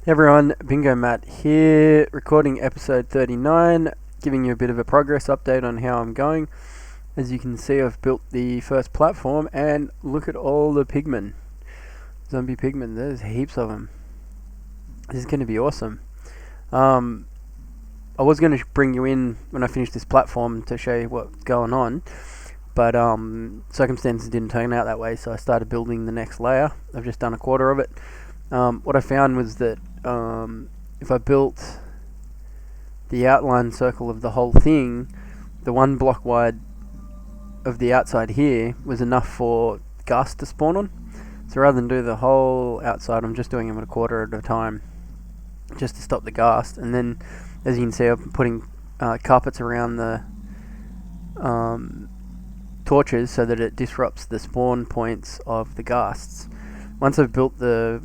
Hey everyone, Bingo Matt here, recording episode 39, giving you a bit of a progress update on how I'm going. As you can see, I've built the first platform, and look at all the pigmen. Zombie pigmen, there's heaps of them. This is going to be awesome. I was going to bring you in when I finish this platform to show you what's going on, but circumstances didn't turn out that way, so I started building the next layer. I've just done a quarter of it. What I found was that if I built the outline circle of the whole thing, the 1 block wide of the outside here was enough for ghast to spawn on. So rather than do the whole outside, I'm just doing them at a quarter at a time, just to stop the ghast. And then, as you can see, I'm putting carpets around the torches so that it disrupts the spawn points of the ghasts. Once I've built the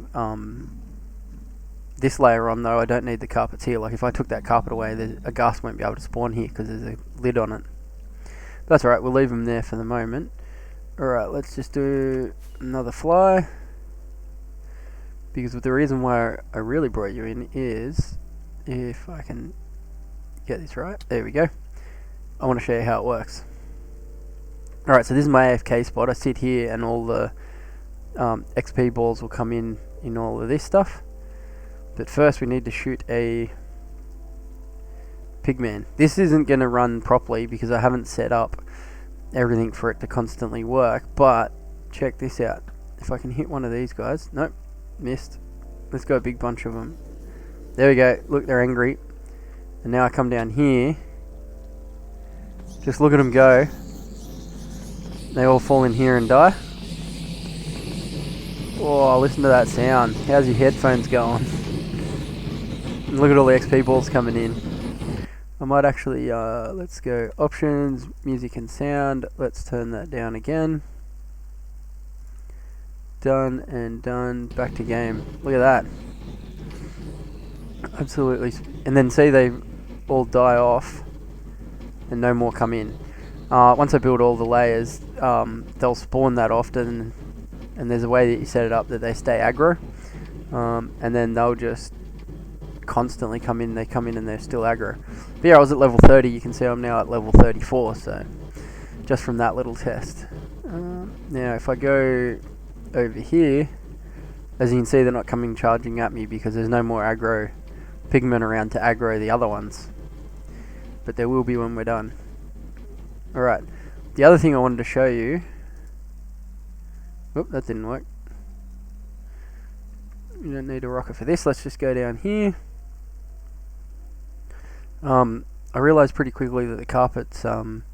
this layer on, though, I don't need the carpets here. Like, if I took that carpet away, a ghast won't be able to spawn here because there's a lid on it. But that's alright, we'll leave them there for the moment. Alright, let's just do another fly. Because the reason why I really brought you in is, if I can get this right, there we go. I want to show you how it works. Alright, so this is my AFK spot. I sit here and all the XP balls will come in all of this stuff. But first we need to shoot a pigman. This isn't going to run properly because I haven't set up everything for it to constantly work, but check this out. If I can hit one of these guys, nope, missed. Let's go a big bunch of them. There we go, look, they're angry. And now I come down here, just look at them go. They all fall in here and die. Oh, listen to that sound. How's your headphones going? Look at all the XP balls coming in. I might actually, let's go options, music and sound. Let's turn that down again. Done and done. Back to game. Look at that. Absolutely. And then see, they all die off and no more come in. Once I build all the layers, they'll spawn that often, and there's a way that you set it up that they stay aggro, and then they'll just constantly come in. They come in and they're still aggro. But yeah, I was at level 30. You can see I'm now at level 34, so just from that little test. Now if I go over here, as you can see, they're not coming charging at me because there's no more aggro pigmen around to aggro the other ones, but there will be when we're done. Alright, the other thing I wanted to show you, oop, that didn't work. You don't need a rocket for this. Let's just go down here. I realised pretty quickly that the carpets, I'm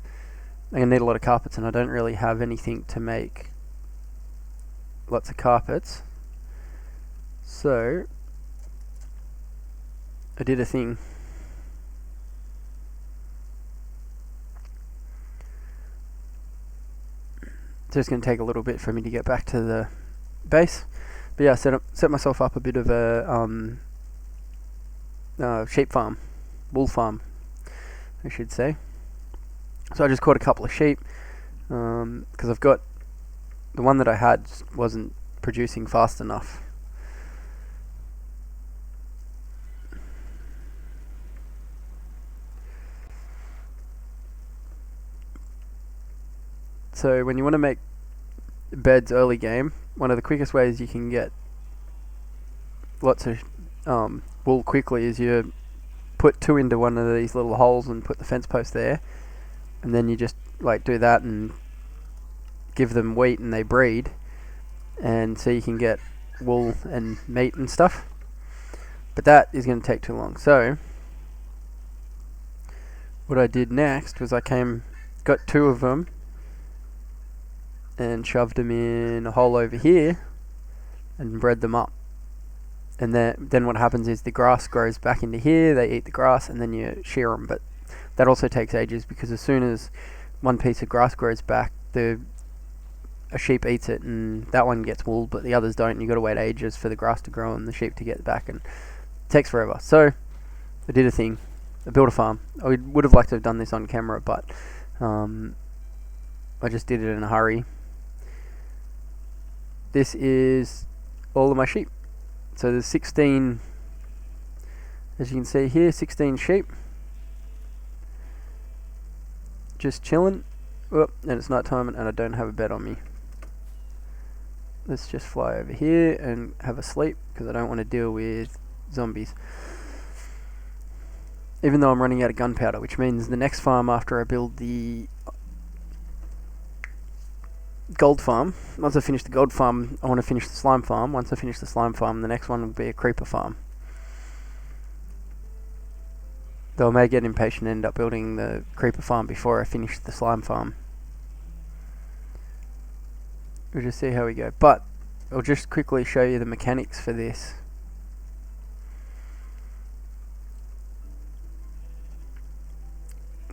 going to need a lot of carpets, and I don't really have anything to make lots of carpets. So I did a thing. It's just going to take a little bit for me to get back to the base. But yeah, I set myself up a bit of a sheep farm. Wool farm, I should say. So I just caught a couple of sheep, because I've got the one that I had wasn't producing fast enough. So when you want to make beds early game, one of the quickest ways you can get lots of wool quickly is you put 2 into one of these little holes and put the fence post there, and then you just like do that and give them wheat and they breed, and so you can get wool and meat and stuff. But that is going to take too long. So what I did next was I got 2 of them and shoved them in a hole over here and bred them up. And then what happens is the grass grows back into here, they eat the grass, and then you shear them. But that also takes ages, because as soon as one piece of grass grows back, a sheep eats it, and that one gets wool, but the others don't, and you've got to wait ages for the grass to grow and the sheep to get back, and it takes forever. So I did a thing. I built a farm. I would have liked to have done this on camera, but I just did it in a hurry. This is all of my sheep. So there's 16 As you can see here, 16 sheep. Just chilling. Oh, and it's night time and I don't have a bed on me. Let's just fly over here and have a sleep because I don't want to deal with zombies. Even though I'm running out of gunpowder, which means the next farm after I build the gold farm, once I finish the gold farm, I want to finish the slime farm. Once I finish the slime farm, the next one will be a creeper farm. Though I may get impatient and end up building the creeper farm before I finish the slime farm. We'll just see how we go. But I'll just quickly show you the mechanics for this.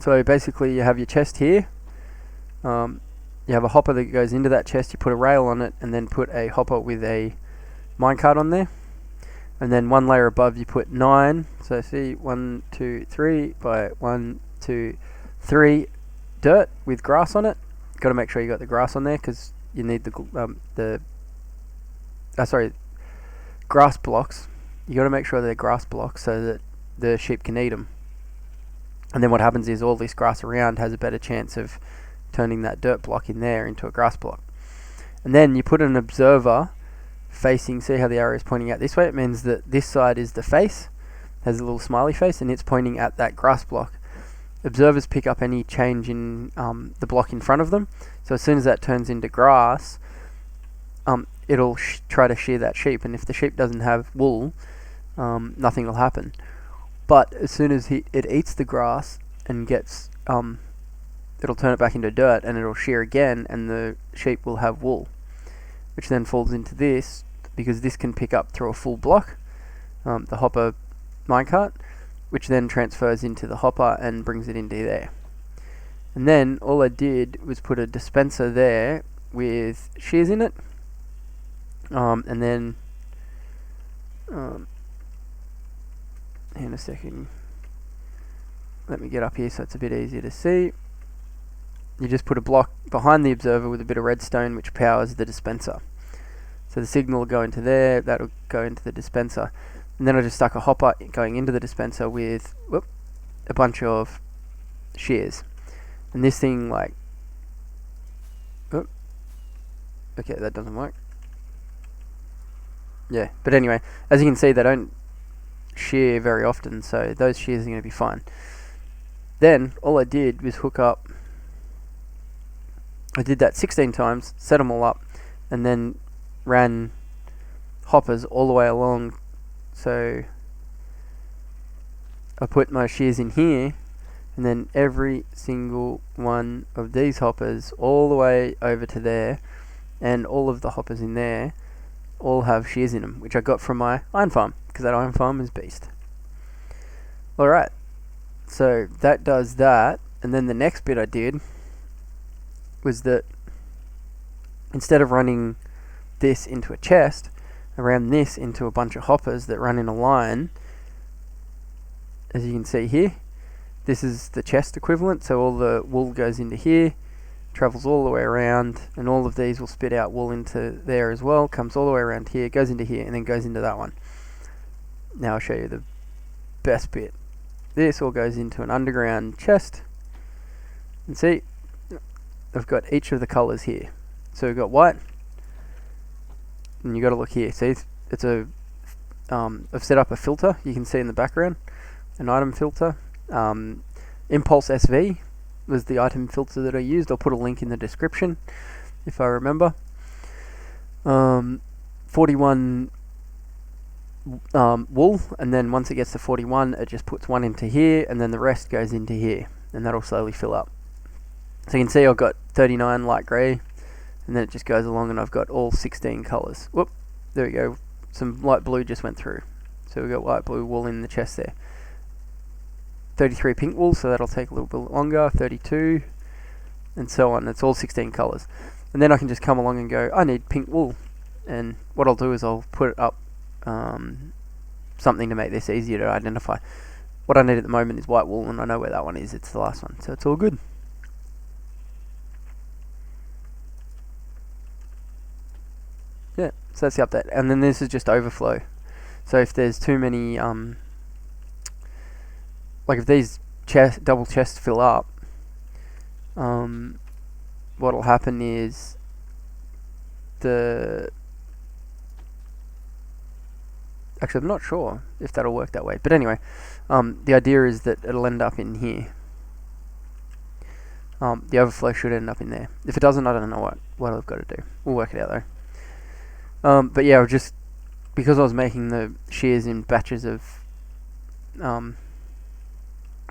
So basically you have your chest here. You have a hopper that goes into that chest, you put a rail on it and then put a hopper with a minecart on there. And then one layer above you put 9, so see 1, 2, 3 by 1, 2, 3 dirt with grass on it. Got to make sure you got the grass on there because you need grass blocks. You got to make sure they're grass blocks so that the sheep can eat them. And then what happens is all this grass around has a better chance of turning that dirt block in there into a grass block. And then you put an observer facing, see how the arrow is pointing out this way? It means that this side is the face, has a little smiley face, and it's pointing at that grass block. Observers pick up any change in the block in front of them, so as soon as that turns into grass, it'll try to shear that sheep, and if the sheep doesn't have wool, nothing will happen. But as soon as it eats the grass and gets, it'll turn it back into dirt and it'll shear again, and the sheep will have wool, which then falls into this, because this can pick up through a full block, the hopper minecart, which then transfers into the hopper and brings it into there. And then all I did was put a dispenser there with shears in it, and then in a second, let me get up here so it's a bit easier to see. You just put a block behind the observer with a bit of redstone which powers the dispenser. So the signal will go into there, that'll go into the dispenser. And then I just stuck a hopper going into the dispenser with a bunch of shears. And this thing, like, okay, that doesn't work. Yeah, but anyway, as you can see, they don't shear very often, so those shears are going to be fine. Then all I did was hook up, I did that 16 times, set them all up, and then ran hoppers all the way along. So I put my shears in here, and then every single one of these hoppers all the way over to there, and all of the hoppers in there all have shears in them, which I got from my iron farm, because that iron farm is beast. Alright, so that does that, and then the next bit I did was that instead of running this into a chest, I ran this into a bunch of hoppers that run in a line. As you can see here, this is the chest equivalent, so all the wool goes into here, travels all the way around, and all of these will spit out wool into there as well, comes all the way around here, goes into here, and then goes into that one. Now I'll show you the best bit. This all goes into an underground chest, and see, I've got each of the colours here. So we've got white, and you got to look here. See, it's a I've set up a filter. You can see in the background, an item filter. Impulse SV was the item filter that I used. I'll put a link in the description if I remember. 41 wool, and then once it gets to 41, it just puts one into here, and then the rest goes into here, and that'll slowly fill up. So you can see I've got 39 light grey, and then it just goes along, and I've got all 16 colours. Whoop, there we go. Some light blue just went through. So we've got light blue wool in the chest there. 33 pink wool, so that'll take a little bit longer. 32, and so on. It's all 16 colours. And then I can just come along and go, I need pink wool. And what I'll do is I'll put it up something to make this easier to identify. What I need at the moment is white wool, and I know where that one is. It's the last one, so it's all good. Yeah, so that's the update. And then this is just overflow. So if there's too many like if these double chests fill up, what'll happen is actually I'm not sure if that'll work that way, but anyway, the idea is that it'll end up in here. The overflow should end up in there. If it doesn't, I don't know what I've got to do. We'll work it out though. But yeah, just because I was making the shears in batches of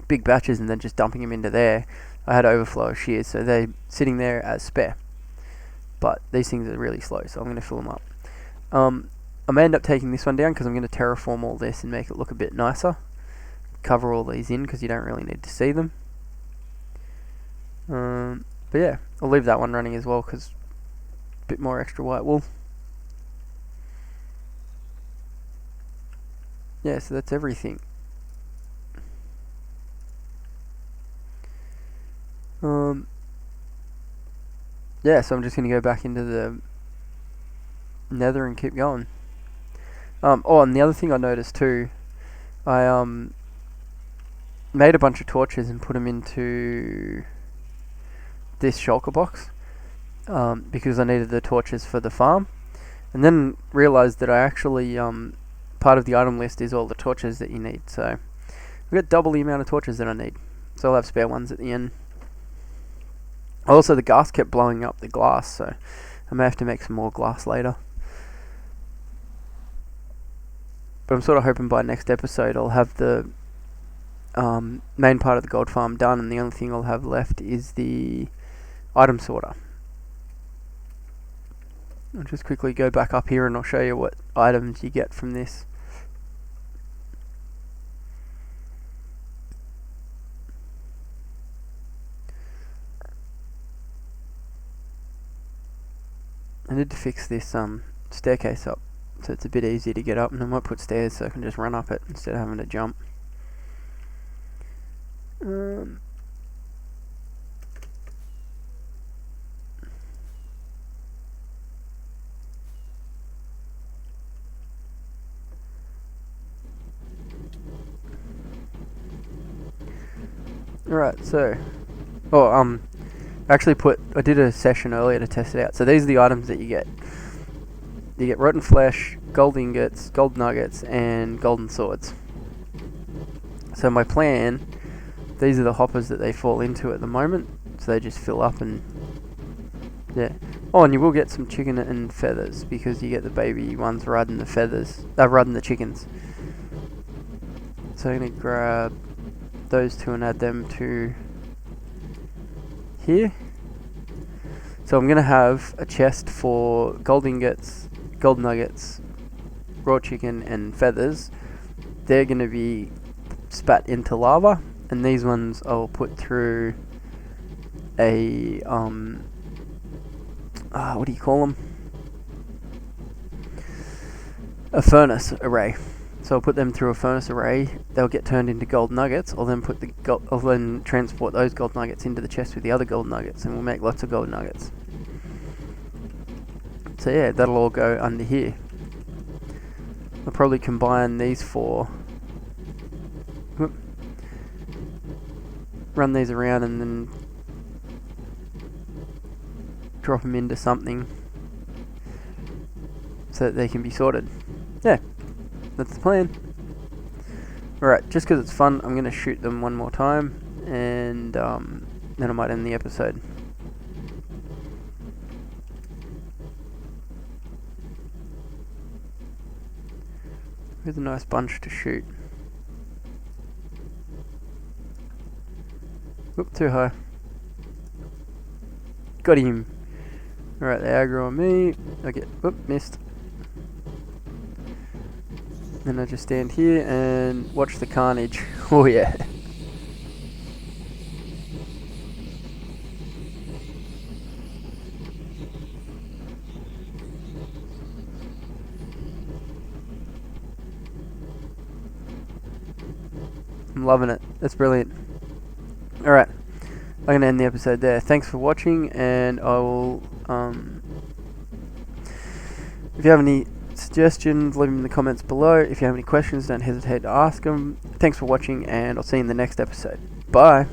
big batches and then just dumping them into there, I had overflow of shears, so they're sitting there as spare. But these things are really slow, so I'm going to fill them up. I may end up taking this one down because I'm going to terraform all this and make it look a bit nicer. Cover all these in because you don't really need to see them. But yeah, I'll leave that one running as well because a bit more extra white wool. Yeah, so that's everything. Yeah, so I'm just going to go back into the nether and keep going. And the other thing I noticed too, I made a bunch of torches and put them into this shulker box because I needed the torches for the farm, and then realised that I actually part of the item list is all the torches that you need, so I've got double the amount of torches that I need, so I'll have spare ones at the end. Also, the gas kept blowing up the glass, so I may have to make some more glass later. But I'm sort of hoping by next episode I'll have the main part of the gold farm done, and the only thing I'll have left is the item sorter. I'll just quickly go back up here and I'll show you what items you get from this. I need to fix this staircase up so it's a bit easier to get up, and I might put stairs so I can just run up it instead of having to jump. Alright, so I did a session earlier to test it out. So these are the items that you get. You get rotten flesh, gold ingots, gold nuggets, and golden swords. So my plan, these are the hoppers that they fall into at the moment, so they just fill up and yeah. Oh, and you will get some chicken and feathers because you get the baby ones riding the feathers, riding the chickens. So I'm gonna grab those two and add them to here. So I'm gonna have a chest for gold ingots, gold nuggets, raw chicken, and feathers. They're gonna be spat into lava, and these ones I'll put through a what do you call them? A furnace array. So I'll put them through a furnace array. They'll get turned into gold nuggets. I'll then transport those gold nuggets into the chest with the other gold nuggets, and we'll make lots of gold nuggets. So yeah, that'll all go under here. I'll probably combine these four. Run these around and then drop them into something so that they can be sorted. Yeah. That's the plan. Alright, just because it's fun, I'm going to shoot them one more time, and then I might end the episode. Here's a nice bunch to shoot. Whoop, too high. Got him. Alright, they aggro on me. Whoop, missed. Then I just stand here and watch the carnage. Oh yeah. I'm loving it. That's brilliant. Alright. I'm going to end the episode there. Thanks for watching, and I will... if you have any suggestions, leave them in the comments below. If you have any questions, don't hesitate to ask them. Thanks for watching, and I'll see you in the next episode. Bye.